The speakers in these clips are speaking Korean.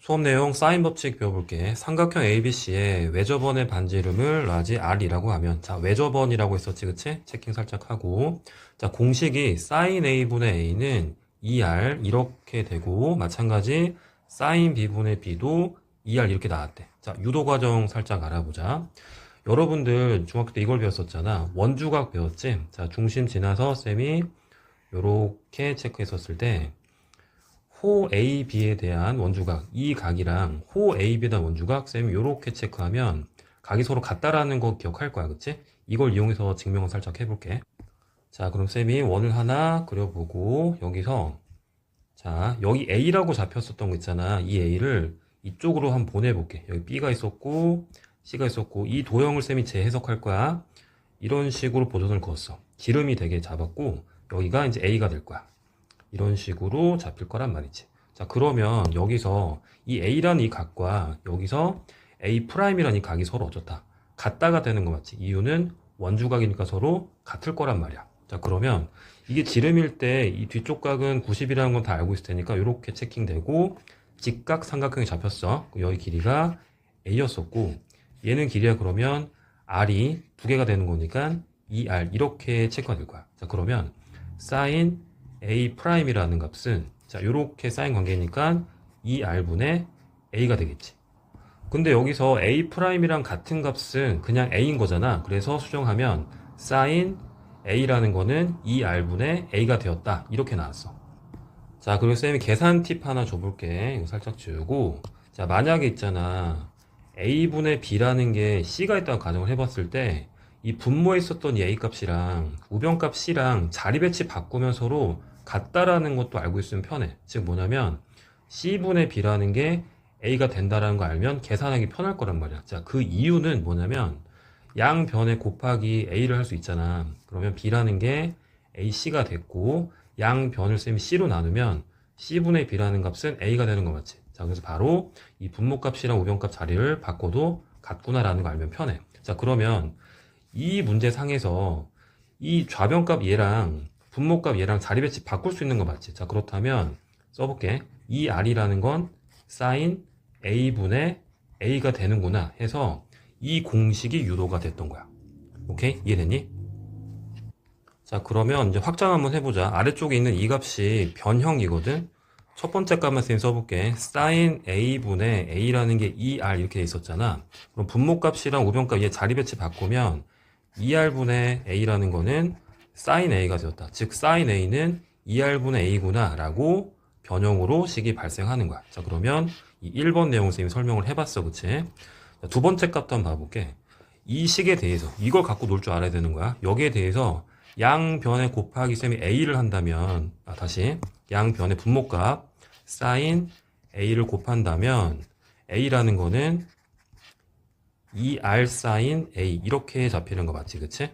수업 내용 사인 법칙 배워볼게. 삼각형 ABC의 외접원의 반지 이름을 라지 R이라고 하면, 자, 외접원이라고 했었지, 그치? 체킹 살짝 하고. 자, 공식이 사인 A분의 A는 2R 이렇게 되고, 마찬가지 사인 B분의 B도 2R 이렇게 나왔대. 자, 유도 과정 살짝 알아보자. 여러분들 중학교 때 이걸 배웠었잖아. 원주각 배웠지? 자, 중심 지나서 쌤이 요렇게 체크했었을 때, 호 AB에 대한 원주각, 이 각이랑 호 AB에 대한 원주각, 쌤이 이렇게 체크하면 각이 서로 같다라는 거 기억할 거야, 그치? 이걸 이용해서 증명을 살짝 해볼게. 자, 그럼 쌤이 원을 하나 그려보고, 여기서, 자, 여기 A라고 잡혔었던 거 있잖아. 이 A를 이쪽으로 한번 보내볼게. 여기 B가 있었고, C가 있었고, 이 도형을 쌤이 재해석할 거야. 이런 식으로 보존을 그었어. 지름이 되게 잡았고, 여기가 이제 A가 될 거야. 이런 식으로 잡힐 거란 말이지. 자, 그러면 여기서 이 A라는 이 각과 여기서 A'이라는 이 각이 서로 어쩌다 같다가 되는 거 맞지? 이유는 원주각이니까 서로 같을 거란 말이야. 자, 그러면 이게 지름일 때 이 뒤쪽 각은 90이라는 건 다 알고 있을 테니까 이렇게 체킹되고, 직각 삼각형이 잡혔어. 여기 길이가 A였었고, 얘는 길이가 그러면 R이 두 개가 되는 거니까 2R 이렇게 체크가 될 거야. 자, 그러면 사인 A'이라는 값은, 자, 요렇게 사인 관계니까 2R분의 A가 되겠지. 근데 여기서 A'이랑 같은 값은 그냥 A인 거잖아. 그래서 수정하면 사인 A라는 거는 2R분의 A가 되었다. 이렇게 나왔어. 자, 그리고 쌤이 계산 팁 하나 줘볼게. 이거 살짝 지우고. 자, 만약에 있잖아. A분의 B라는 게 C가 있다고 가정을 해봤을 때, 이 분모에 있었던 이 A 값이랑 우변값 C랑 자리 배치 바꾸면 서로 같다라는 것도 알고 있으면 편해. 즉 뭐냐면 C분의 B라는 게 A가 된다라는 거 알면 계산하기 편할 거란 말이야. 자, 그 이유는 뭐냐면 양변에 곱하기 A를 할 수 있잖아. 그러면 B라는 게 AC가 됐고, 양변을 쌤이 C로 나누면 C분의 B라는 값은 A가 되는 거 맞지? 자, 그래서 바로 이 분모값이랑 우변값 자리를 바꿔도 같구나라는 거 알면 편해. 자, 그러면 이 문제상에서 이 좌변값 얘랑 분모값 얘랑 자리 배치 바꿀 수 있는 거 맞지? 자, 그렇다면 써볼게. 이 R이라는 건 사인 A분의 A가 되는구나 해서 이 공식이 유도가 됐던 거야. 오케이? 이해됐니? 자, 그러면 이제 확장 한번 해보자. 아래쪽에 있는 이 값이 변형이거든? 첫 번째 값만 쌤 써볼게. 사인 A분의 A라는 게 2R 이렇게 돼 있었잖아. 그럼 분모값이랑 우변값 얘 자리 배치 바꾸면 2R분의 A라는 거는 사인 A가 되었다. 즉, 사인 A는 2R분의 A구나 라고 변형으로 식이 발생하는 거야. 자, 그러면 이 1번 내용을 쌤이 설명을 해봤어. 그치? 자, 두 번째 값도 한번 봐볼게. 이 식에 대해서 이걸 갖고 놀 줄 알아야 되는 거야. 여기에 대해서 양변에 곱하기 쌤이 A를 한다면, 다시 양변의 분모값 사인 A를 곱한다면 A라는 거는 2R 사인 A 이렇게 잡히는 거 맞지, 그치?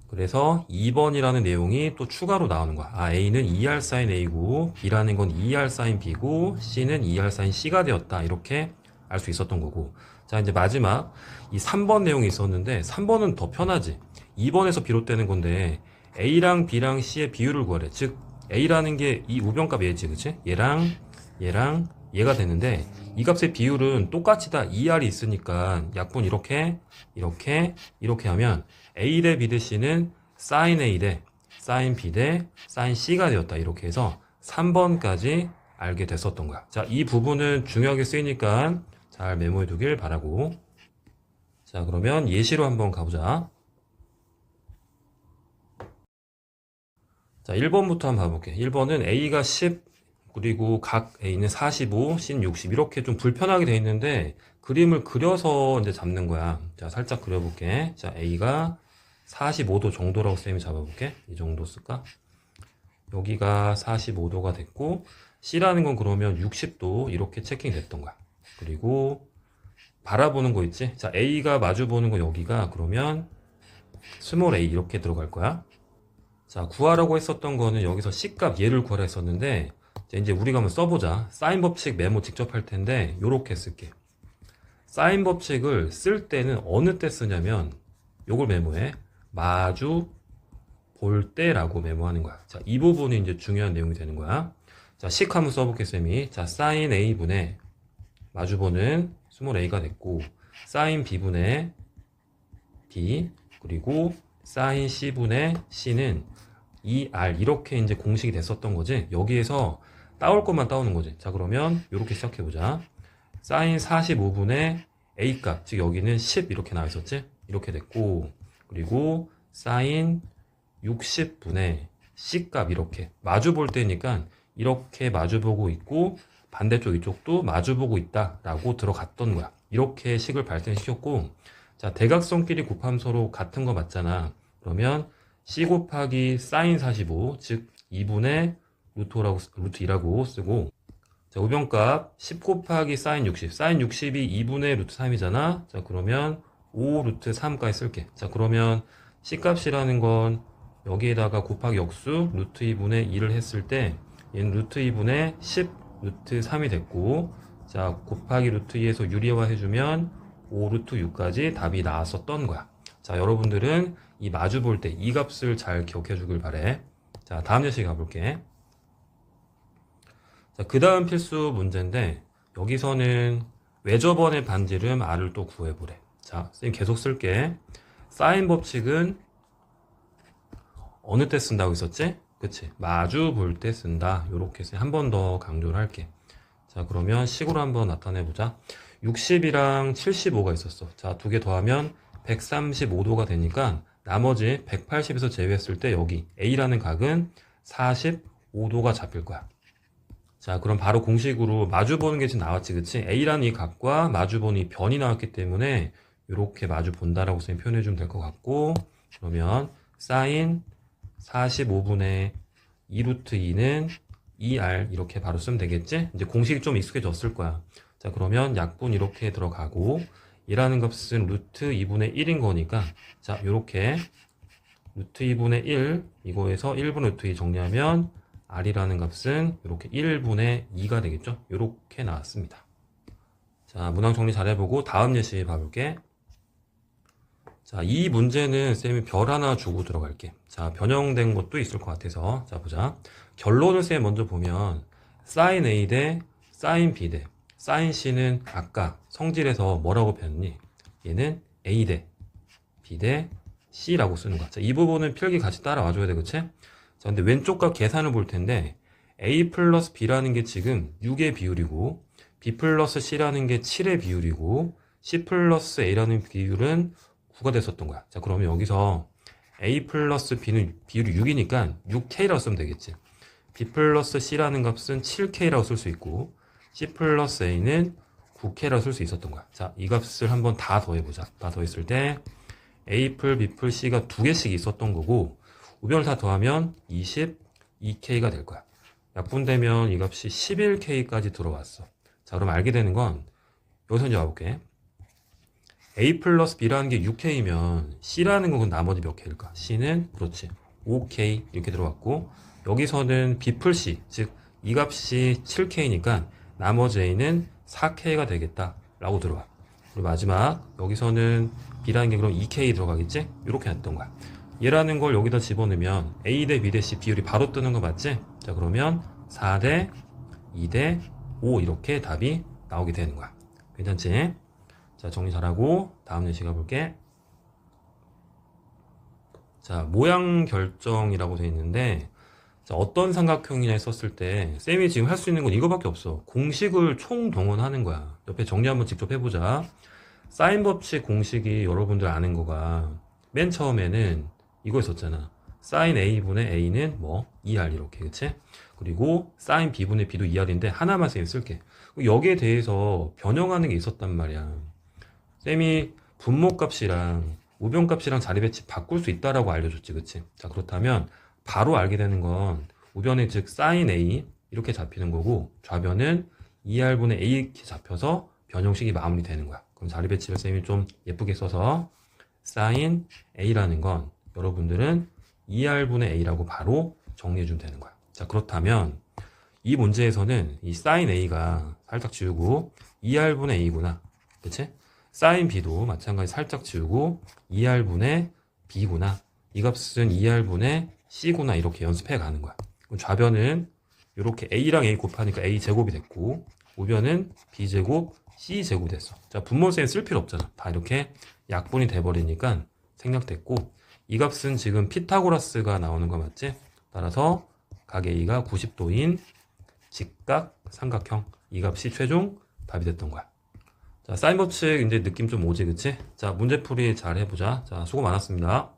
그래서 2번이라는 내용이 또 추가로 나오는 거야. A는 2R 사인 A고, B라는 건 2R 사인 B고, C는 2R 사인 C가 되었다. 이렇게 알 수 있었던 거고. 자, 이제 마지막 이 3번 내용이 있었는데 3번은 더 편하지. 2번에서 비롯되는 건데 A랑 B랑 C의 비율을 구하래. 즉 A라는 게 이 우변값 얘지, 그치? 얘랑 얘가 되는데 이 값의 비율은 똑같이 다 2R이 있으니까 약분 이렇게 하면 A 대 B 대 C는 sin A 대 sin B 대 sin C가 되었다. 이렇게 해서 3번까지 알게 됐었던 거야. 자, 이 부분은 중요하게 쓰이니까 잘 메모해 두길 바라고. 자, 그러면 예시로 한번 가보자. 자, 1번부터 한번 봐볼게. 1번은 A가 10, 그리고 각 A는 45, C는 60 이렇게 좀 불편하게 돼 있는데 그림을 그려서 이제 잡는 거야. 자, 살짝 그려볼게. 자, A가 45도 정도라고 쌤이 잡아볼게. 이 정도 쓸까? 여기가 45도가 됐고, C라는 건 그러면 60도 이렇게 체킹 됐던 거야. 그리고 바라보는 거 있지? 자, A가 마주 보는 거 여기가 그러면 스몰 a 이렇게 들어갈 거야. 자, 구하라고 했었던 거는 여기서 C값 얘를 구하라 했었는데, 이제 우리가 한번 써보자. 사인 법칙 메모 직접 할 텐데 요렇게 쓸게. 사인 법칙을 쓸 때는 어느 때 쓰냐면 요걸 메모해. 마주 볼 때라고 메모하는 거야. 자, 이 부분이 이제 중요한 내용이 되는 거야. 자, 식 한번 써볼게, 쌤이. 자, 사인 A분의 마주보는 스몰 a가 됐고, 사인 b분의 b, 그리고 사인 c분의 c는 2r 이렇게 이제 공식이 됐었던 거지. 여기에서 따올 것만 따오는 거지. 자, 그러면 이렇게 시작해 보자. 사인 45분의 a 값, 즉 여기는 10 이렇게 나와 있었지. 이렇게 됐고, 그리고 사인 60분의 c 값 이렇게 마주 볼 때니까 이렇게 마주 보고 있고 반대쪽 이쪽도 마주 보고 있다라고 들어갔던 거야. 이렇게 식을 발생시켰고, 자, 대각선끼리 곱하면 서로 같은 거 맞잖아. 그러면 c 곱하기 사인 45, 즉 2분의 루트 2라고 쓰고, 자, 우변값 10 곱하기 사인 60, 사인 60이 2분의 루트 3이잖아. 자, 그러면 5 루트 3까지 쓸게. 자, 그러면 c 값이라는 건 여기에다가 곱하기 역수 루트 2분의 2를 했을 때 얘는 루트 2분의 10 루트 3이 됐고, 자, 곱하기 루트 2에서 유리화 해주면 5 루트 6까지 답이 나왔었던 거야. 자, 여러분들은 이 마주 볼 때 이 값을 잘 기억해 주길 바래. 자, 다음 예시 가볼게. 자, 그 다음 필수 문제인데 여기서는 외접원의 반지름 R을 또 구해보래. 자, 선생님 계속 쓸게. 사인 법칙은 어느 때 쓴다고 했었지? 그치? 마주 볼 때 쓴다. 요렇게 한 번 더 강조를 할게. 자, 그러면 식으로 한번 나타내보자. 60이랑 75가 있었어. 자, 두 개 더하면 135도가 되니까 나머지 180에서 제외했을 때 여기 A라는 각은 45도가 잡힐 거야. 자, 그럼 바로 공식으로 마주 보는 게 지금 나왔지, 그치? A라는 이 각과 마주 보는 이 변이 나왔기 때문에 이렇게 마주 본다라고 선생님 표현해 주면 될 것 같고, 그러면 사인 45분의 2 루트 2는 2r 이렇게 바로 쓰면 되겠지? 이제 공식이 좀 익숙해졌을 거야. 자, 그러면 약분 이렇게 들어가고, 이라는 값은 루트 2분의 1인 거니까, 자, 요렇게 루트 2분의 1 이거에서 1분의 루트 2 정리하면 r이라는 값은 이렇게 1분의 2가 되겠죠? 이렇게 나왔습니다. 자, 문항 정리 잘 해보고 다음 예시 봐볼게. 자, 이 문제는 쌤이 별 하나 주고 들어갈게. 자, 변형된 것도 있을 것 같아서. 자, 보자. 결론을 쌤 먼저 보면 사인 A 대 사인 B 대 사인 C는 아까 성질에서 뭐라고 배웠니? 얘는 A 대 B 대 C라고 쓰는 거야. 자, 이 부분은 필기 같이 따라와줘야 돼, 그치? 자, 근데 왼쪽 값 계산을 볼 텐데 A 플러스 B라는 게 지금 6의 비율이고 B 플러스 C라는 게 7의 비율이고 C 플러스 A라는 비율은 9가 됐었던 거야. 자, 그러면 여기서 A 플러스 B는 비율이 6이니까 6K라고 쓰면 되겠지. B 플러스 C라는 값은 7K라고 쓸 수 있고 C 플러스 A는 9K라고 쓸 수 있었던 거야. 자, 이 값을 한번 다 더해보자. 다 더했을 때 A 플 B 플 C가 두 개씩 있었던 거고 우변을 다 더하면 22K가 될 거야. 약분되면 이 값이 11K까지 들어왔어. 자, 그럼 알게 되는 건 여기서 이제 와볼게. A 플러스 B라는 게 6K면 C라는 건 나머지 몇 K일까? C는 그렇지 5K 이렇게 들어왔고 여기서는 B 플 C 즉 이 값이 7K니까 나머지 A는 4K가 되겠다 라고 들어와. 그리고 마지막 여기서는 B라는 게 그럼 2K 들어가겠지? 이렇게 했던 거야. 얘라는 걸 여기다 집어넣으면 A 대 B 대 C 비율이 바로 뜨는 거 맞지? 자, 그러면 4 대 2 대 5 이렇게 답이 나오게 되는 거야. 괜찮지? 자, 정리 잘하고 다음 예시 가볼게. 자, 모양 결정이라고 되어 있는데 자, 어떤 삼각형이냐 했었을 때 쌤이 지금 할 수 있는 건 이거밖에 없어. 공식을 총동원하는 거야. 옆에 정리 한번 직접 해보자. 사인 법칙 공식이 여러분들 아는 거가 맨 처음에는 이거 있었잖아. 사인 A분의 A는 뭐 2R 이렇게, 그치? 그리고 사인 B분의 B도 2R인데 하나만 쌤이 쓸게. 여기에 대해서 변형하는 게 있었단 말이야. 쌤이 분모값이랑 우변값이랑 자리 배치 바꿀 수 있다라고 알려줬지, 그치? 자, 그렇다면 바로 알게 되는 건 우변은 즉 sin A 이렇게 잡히는 거고 좌변은 2R분의 A 이렇게 잡혀서 변형식이 마무리되는 거야. 그럼 자리 배치를 쌤이 좀 예쁘게 써서 sin A라는 건 여러분들은 2R분의 A라고 바로 정리해주면 되는 거야. 자, 그렇다면 이 문제에서는 이 sin A가 살짝 지우고 2R분의 A구나, 그치? sin B도 마찬가지 살짝 지우고 2R분의 B구나, 이 값은 2R분의 C구나 이렇게 연습해 가는 거야. 그럼 좌변은 이렇게 A랑 A 곱하니까 A 제곱이 됐고 우변은 B 제곱 C제곱 됐어. 자, 분모세인 쓸 필요 없잖아. 다 이렇게 약분이 돼버리니까 생략됐고, 이 값은 지금 피타고라스가 나오는 거 맞지? 따라서 각 A가 90도인 직각 삼각형, 이 값이 최종 답이 됐던 거야. 자, 사인 법칙 이제 느낌 좀 오지, 그치? 자, 문제풀이 잘 해보자. 자, 수고 많았습니다.